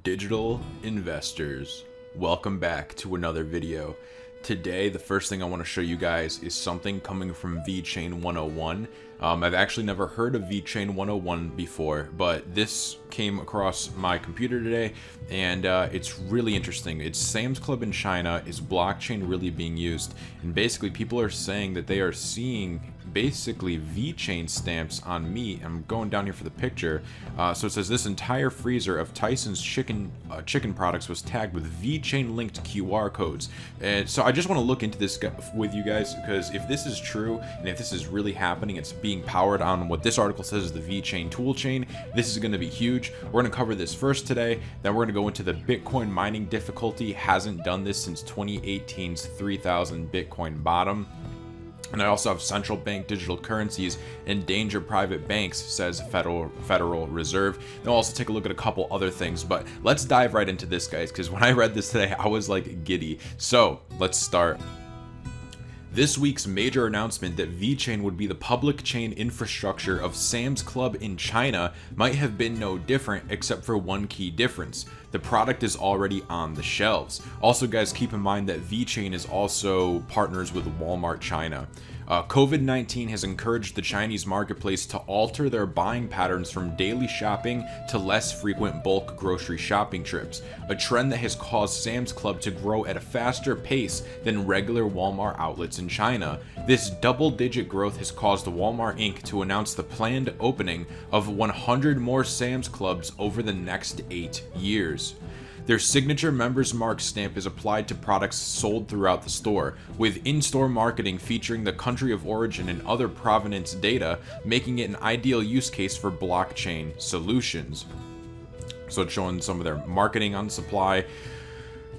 Digital investors, welcome back to another video. Today, the first thing I want to show you guys is something coming from VeChain 101. I've actually never heard of VeChain 101 before, but this came across my computer today, and it's really interesting. It's Sam's Club in China. Is blockchain really being used? And basically, people are saying that they are seeing basically VeChain stamps on meat. I'm going down here for the picture. So it says this entire freezer of Tyson's chicken products was tagged with VeChain linked QR codes. And so I just want to look into this with you guys, because if this is true and if this is really happening, it's being powered on what this article says is the VeChain tool chain. This is going to be huge. We're going to cover this first today. Then we're going to go into the Bitcoin mining difficulty. Hasn't done this since 2018's 3,000 Bitcoin bottom. And I also have central bank digital currencies, Endanger private banks, says Federal Reserve. And I'll also take a look at a couple other things, but let's dive right into this, guys, because when I read this today, I was like giddy. So let's start. This week's major announcement that VeChain would be the public chain infrastructure of Sam's Club in China might have been no different, except for one key difference. The product is already on the shelves. Also, guys, keep in mind that VeChain is also partners with Walmart China. COVID-19 has encouraged the Chinese marketplace to alter their buying patterns from daily shopping to less frequent bulk grocery shopping trips, a trend that has caused Sam's Club to grow at a faster pace than regular Walmart outlets in China. This double-digit growth has caused Walmart Inc. to announce the planned opening of 100 more Sam's Clubs over the next 8 years. Their signature Members Mark stamp is applied to products sold throughout the store, with in-store marketing featuring the country of origin and other provenance data, making it an ideal use case for blockchain solutions. So it's showing some of their marketing on supply.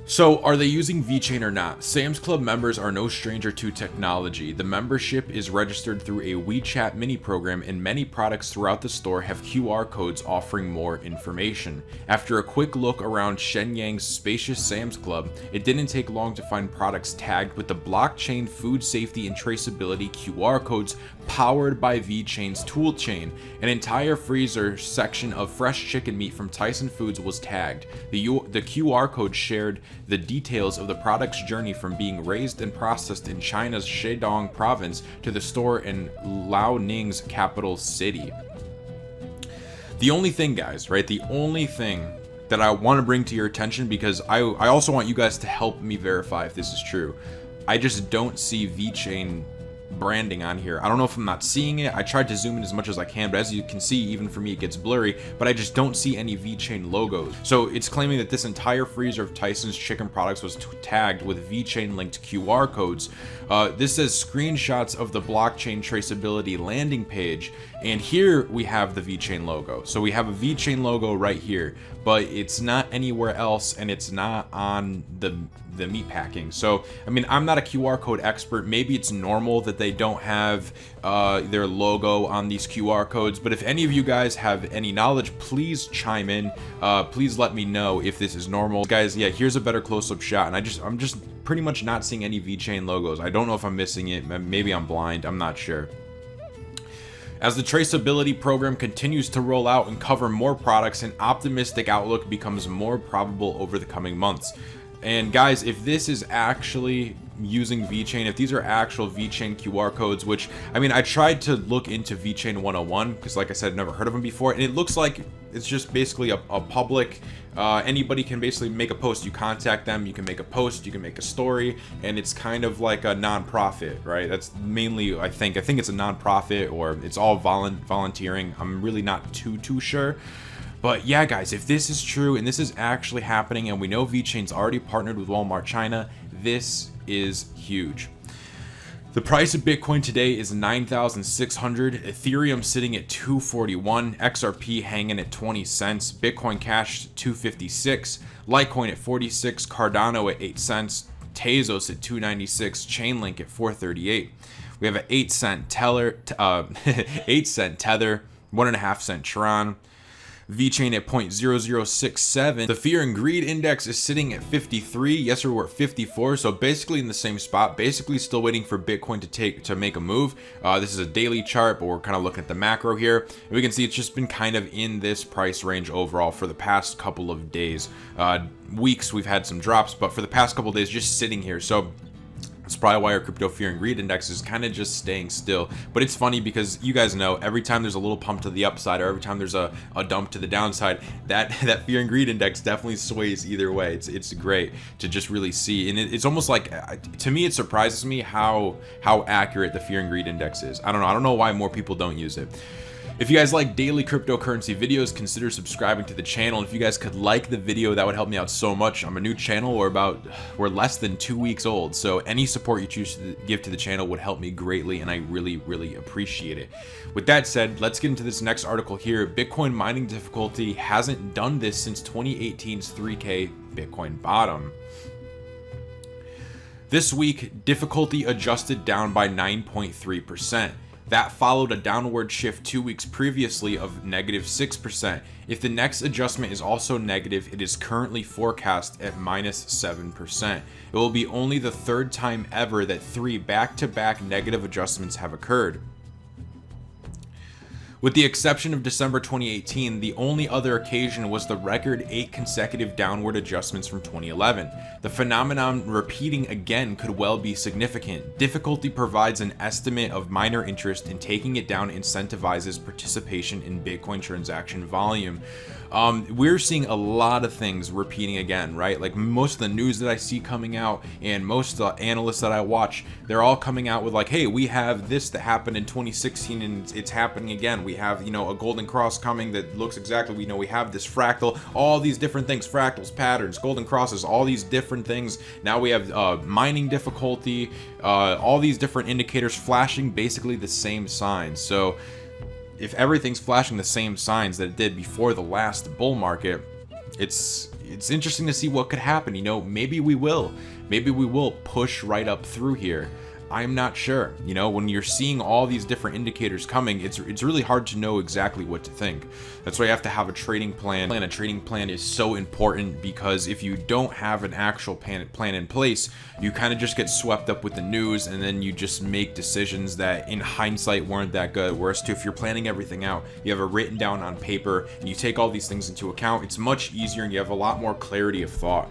So, are they using VeChain or not? Sam's Club members are no stranger to technology. The membership is registered through a WeChat mini program, and many products throughout the store have QR codes offering more information. After a quick look around Shenyang's spacious Sam's Club, it didn't take long to find products tagged with the blockchain food safety and traceability QR codes powered by VeChain's toolchain. An entire freezer section of fresh chicken meat from Tyson Foods was tagged. The QR code shared the details of the product's journey from being raised and processed in China's Shandong province to the store in Liaoning's capital city. The only thing, guys, right? The only thing that I want to bring to your attention, because I also want you guys to help me verify if this is true. I just don't see VeChain branding on here. I don't know if I'm not seeing it. I tried to zoom in as much as I can, but as you can see, even for me, it gets blurry, but I just don't see any VeChain logos. So it's claiming that this entire freezer of Tyson's chicken products was tagged with VeChain linked QR codes. This says screenshots of the blockchain traceability landing page, and here we have the VeChain logo. So we have a VeChain logo right here, but it's not anywhere else, and it's not on the meat packing. So, I mean, I'm not a QR code expert. Maybe it's normal that they don't have their logo on these QR codes, but if any of you guys have any knowledge, please chime in. Please let me know if this is normal. Guys, yeah, here's a better close-up shot, and I'm just pretty much not seeing any VeChain logos. I don't know if I'm missing it. Maybe I'm blind. I'm not sure. As the traceability program continues to roll out and cover more products, an optimistic outlook becomes more probable over the coming months. And guys, if this is actually using VeChain, if these are actual VeChain QR codes, which, I mean, I tried to look into VeChain 101 because, like I said, I've never heard of them before, and it looks like it's just basically a public, anybody can basically make a post. You contact them, you can make a post, you can make a story, and it's kind of like a non-profit, right? That's mainly, I think it's a non-profit, or it's all volunteering. I'm really not too sure. But yeah, guys, if this is true and this is actually happening, and we know VeChain's already partnered with Walmart China, this is huge. The price of Bitcoin today is 9,600, Ethereum sitting at 241, XRP hanging at 20 cents, Bitcoin Cash 256, Litecoin at 46, Cardano at 8 cents, Tezos at 296, Chainlink at 438. We have an 8-cent Tether, 8-cent Tether, 1.5 cent Tron. VeChain at 0.0067. The fear and greed index is sitting at 53. Yesterday we're at 54, so basically in the same spot, basically still waiting for Bitcoin to make a move. This is a daily chart, but we're kind of looking at the macro here. And we can see it's just been kind of in this price range overall for the past couple of days. Weeks we've had some drops, but for the past couple of days just sitting here. So that's probably why our crypto fear and greed index is kind of just staying still. But it's funny because you guys know every time there's a little pump to the upside or every time there's a dump to the downside, that fear and greed index definitely sways either way. It's great to just really see. And it's almost like, to me, it surprises me how accurate the fear and greed index is. I don't know why more people don't use it. If you guys like daily cryptocurrency videos, consider subscribing to the channel. And if you guys could like the video, that would help me out so much. I'm a new channel. We're less than 2 weeks old. So any support you choose to give to the channel would help me greatly. And I really, really appreciate it. With that said, let's get into this next article here. Bitcoin mining difficulty hasn't done this since 2018's 3K Bitcoin bottom. This week, difficulty adjusted down by 9.3%. That followed a downward shift 2 weeks previously of -6%. If the next adjustment is also negative, it is currently forecast at -7%. It will be only the third time ever that 3 back-to-back negative adjustments have occurred. With the exception of December 2018, the only other occasion was the record 8 consecutive downward adjustments from 2011. The phenomenon repeating again could well be significant. Difficulty provides an estimate of miner interest, and taking it down incentivizes participation in Bitcoin transaction volume. We're seeing a lot of things repeating again, right? Like most of the news that I see coming out and most analysts that I watch, they're all coming out with like, hey, we have this that happened in 2016 and it's happening again. We have, a golden cross coming that looks exactly, we have this fractal, all these different things, fractals, patterns, golden crosses, all these different things. Now we have mining difficulty, all these different indicators flashing basically the same signs. So if everything's flashing the same signs that it did before the last bull market, it's interesting to see what could happen. Maybe we will push right up through here. I'm not sure. When you're seeing all these different indicators coming, it's really hard to know exactly what to think. That's why you have to have a trading plan. A trading plan is so important because if you don't have an actual plan in place, you kind of just get swept up with the news and then you just make decisions that in hindsight weren't that good. Whereas if you're planning everything out, you have it written down on paper and you take all these things into account, it's much easier and you have a lot more clarity of thought.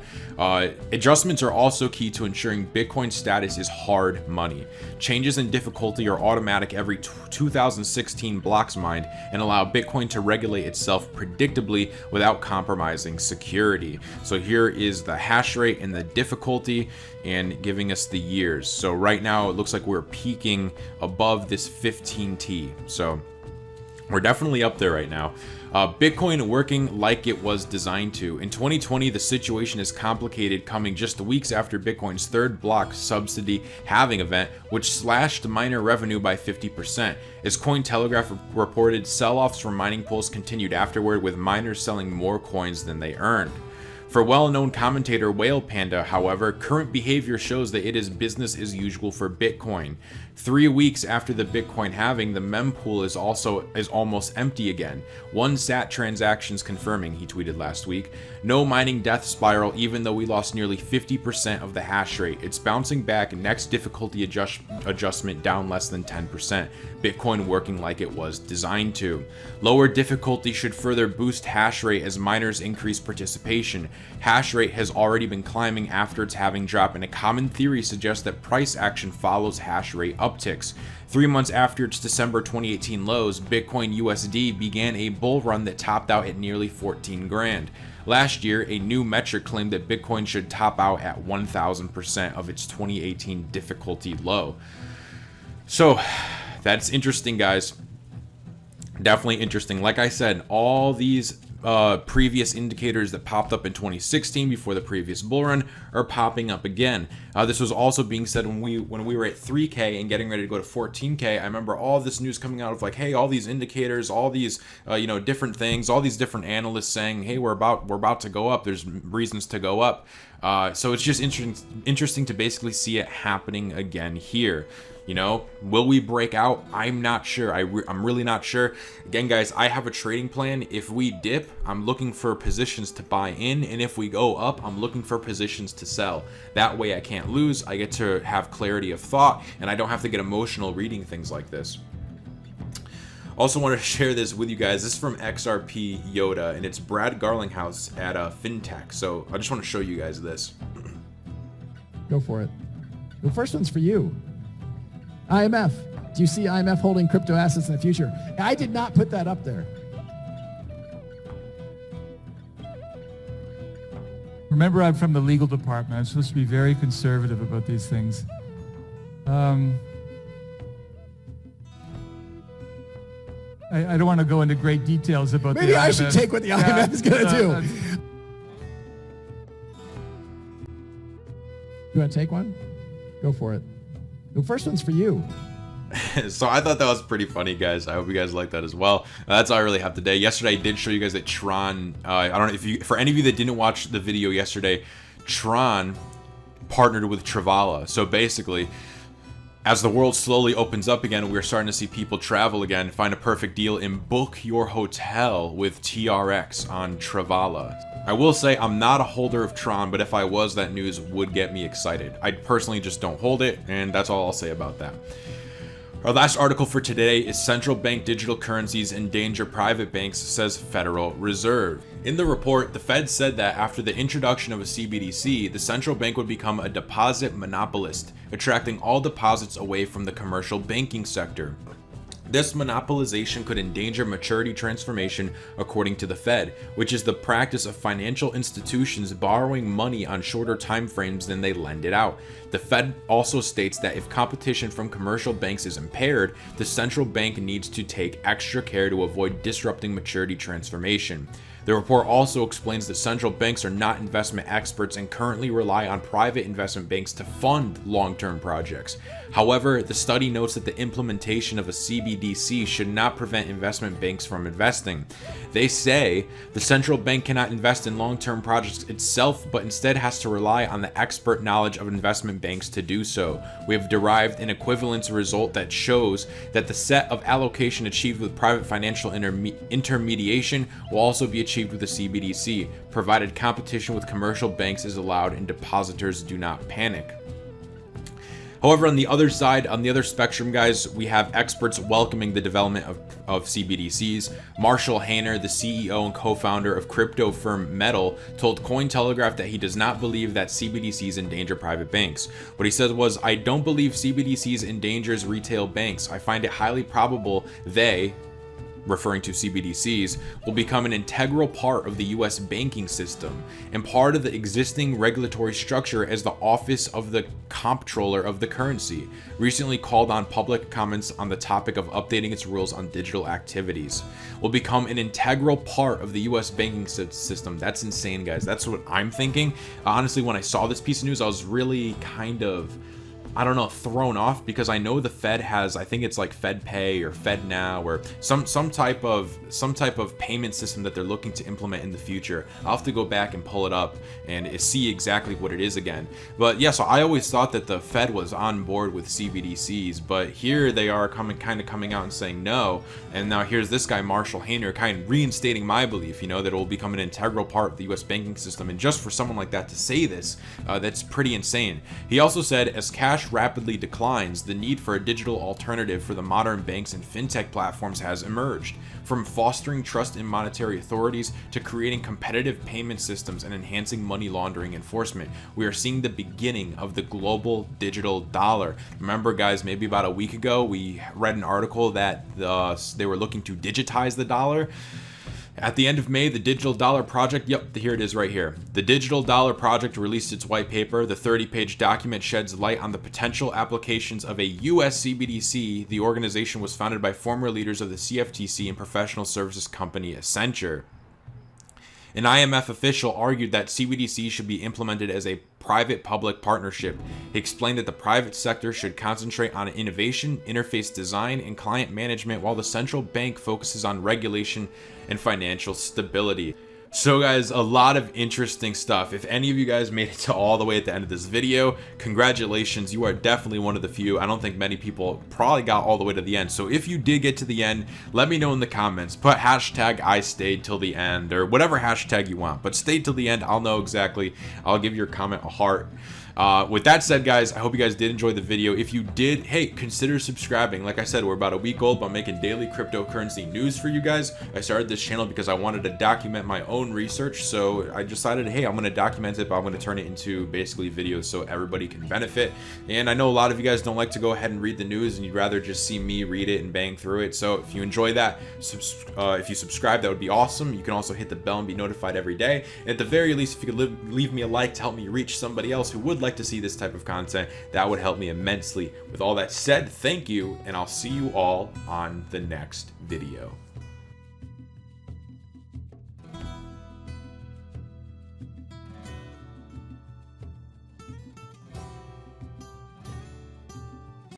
Adjustments are also key to ensuring Bitcoin status is hard money. Changes in difficulty are automatic every 2016 blocks mined and allow Bitcoin to regulate itself predictably without compromising security. So here is the hash rate and the difficulty and giving us the years. So right now it looks like we're peaking above this 15T. So we're definitely up there right now. Bitcoin working like it was designed to. In 2020, the situation is complicated, coming just weeks after Bitcoin's third block subsidy halving event, which slashed miner revenue by 50%. As Cointelegraph reported, sell-offs from mining pools continued afterward, with miners selling more coins than they earned. For well-known commentator Whale Panda, however, current behavior shows that it is business as usual for Bitcoin. 3 weeks after the Bitcoin halving, the mempool is almost empty again. 1 SAT transactions confirming, he tweeted last week. No mining death spiral, even though we lost nearly 50% of the hash rate. It's bouncing back, next difficulty adjustment down less than 10%. Bitcoin working like it was designed to. Lower difficulty should further boost hash rate as miners increase participation. Hash rate has already been climbing after its halving drop, and a common theory suggests that price action follows hash rate upticks. 3 months after its December 2018 lows, Bitcoin USD began a bull run that topped out at nearly 14 grand. Last year, a new metric claimed that Bitcoin should top out at 1000% of its 2018 difficulty low. So that's interesting, guys. Definitely interesting. Like I said, all these previous indicators that popped up in 2016 before the previous bull run are popping up again. This was also being said when we were at 3K and getting ready to go to 14K. I remember all this news coming out of like, hey, all these indicators, all these different things, all these different analysts saying, hey, we're about to go up. There's reasons to go up. So it's just interesting to basically see it happening again here. You know, will we break out? I'm not sure. I'm really not sure. Again, guys, I have a trading plan. If we dip, I'm looking for positions to buy in. And if we go up, I'm looking for positions to sell. That way I can't lose. I get to have clarity of thought, and I don't have to get emotional reading things like this. Also wanted to share this with you guys. This is from XRP Yoda, and it's Brad Garlinghouse at FinTech. So I just want to show you guys this. Go for it. The first one's for you. IMF. Do you see IMF holding crypto assets in the future? I did not put that up there. Remember, I'm from the legal department. I'm supposed to be very conservative about these things. I don't want to go into great details about Maybe the IMF. I should take what the IMF is going to do. You want to take one? Go for it. The first one's for you. So I thought that was pretty funny, guys. I hope you guys like that as well. That's all I really have today. Yesterday I did show you guys that Tron, I don't know if you, for any of you that didn't watch the video yesterday, Tron partnered with Travala. So basically, as the world slowly opens up again, we're starting to see people travel again, find a perfect deal and book your hotel with TRX on Travala. I will say I'm not a holder of Tron, but if I was, that news would get me excited. I personally just don't hold it, and that's all I'll say about that. Our last article for today is Central Bank Digital Currencies Endanger Private Banks, says Federal Reserve. In the report, the Fed said that after the introduction of a CBDC, the central bank would become a deposit monopolist, attracting all deposits away from the commercial banking sector. This monopolization could endanger maturity transformation, according to the Fed, which is the practice of financial institutions borrowing money on shorter time frames than they lend it out. The Fed also states that if competition from commercial banks is impaired, the central bank needs to take extra care to avoid disrupting maturity transformation. The report also explains that central banks are not investment experts and currently rely on private investment banks to fund long-term projects. However, the study notes that the implementation of a CBDC should not prevent investment banks from investing. They say the central bank cannot invest in long-term projects itself, but instead has to rely on the expert knowledge of investment banks to do so. We have derived an equivalence result that shows that the set of allocation achieved with private financial intermediation will also be achieved with the CBDC, provided competition with commercial banks is allowed and depositors do not panic. However, on the other side, on the other spectrum, guys, we have experts welcoming the development of CBDCs. Marshall Hayner, the CEO and co-founder of crypto firm Metal, told Cointelegraph that he does not believe that CBDCs endanger private banks. What he said was, "I don't believe CBDCs endangers retail banks. I find it highly probable they," referring to CBDCs, "will become an integral part of the US banking system and part of the existing regulatory structure as the Office of the Comptroller of the Currency recently called on public comments on the topic of updating its rules on digital activities. Will become an integral part of the US banking system." That's insane, guys. That's what I'm thinking. Honestly, when I saw this piece of news, I was really kind of, I don't know, thrown off, because I know the Fed has, I think it's like Fed Pay or Fed Now or some type of payment system that they're looking to implement in the future. I'll have to go back and pull it up and see exactly what it is again. But yeah, so I always thought that the Fed was on board with CBDCs, but here they are kind of coming out and saying no. And now here's this guy Marshall Hayner kind of reinstating my belief, that it will become an integral part of the US banking system. And just for someone like that to say this, that's pretty insane. He also said, as cash rapidly declines, the need for a digital alternative for the modern banks and fintech platforms has emerged. From fostering trust in monetary authorities to creating competitive payment systems and enhancing money laundering enforcement, we are seeing the beginning of the global digital dollar. Remember, guys, maybe about a week ago, we read an article that they were looking to digitize the dollar. At the end of May, the Digital Dollar Project, yep, here it is right here. The Digital Dollar Project released its white paper. The 30-page document sheds light on the potential applications of a US CBDC. The organization was founded by former leaders of the CFTC and professional services company Endanger. An IMF official argued that CBDC should be implemented as a private-public partnership. He explained that the private sector should concentrate on innovation, interface design, and client management, while the central bank focuses on regulation and financial stability. So guys, a lot of interesting stuff. If any of you guys made it to all the way at the end of this video, congratulations. You are definitely one of the few. I don't think many people probably got all the way to the end. So if you did get to the end, let me know in the comments. Put hashtag I stayed till the end, or whatever hashtag you want, but stay till the end. I'll know exactly. I'll give your comment a heart. With that said, guys, I hope you guys did enjoy the video. If you did, hey, consider subscribing. Like I said, we're about a week old, but I'm making daily cryptocurrency news for you guys. I started this channel because I wanted to document my own research, so I decided, hey, I'm going to document it, but I'm going to turn it into basically videos so everybody can benefit. And I know a lot of you guys don't like to go ahead and read the news, and you'd rather just see me read it and bang through it. So if you enjoy that, if you subscribe, that would be awesome. You can also hit the bell and be notified every day. And at the very least, if you could leave me a like to help me reach somebody else who would like to see this type of content, that would help me immensely. With all that said, thank you, and I'll see you all on the next video.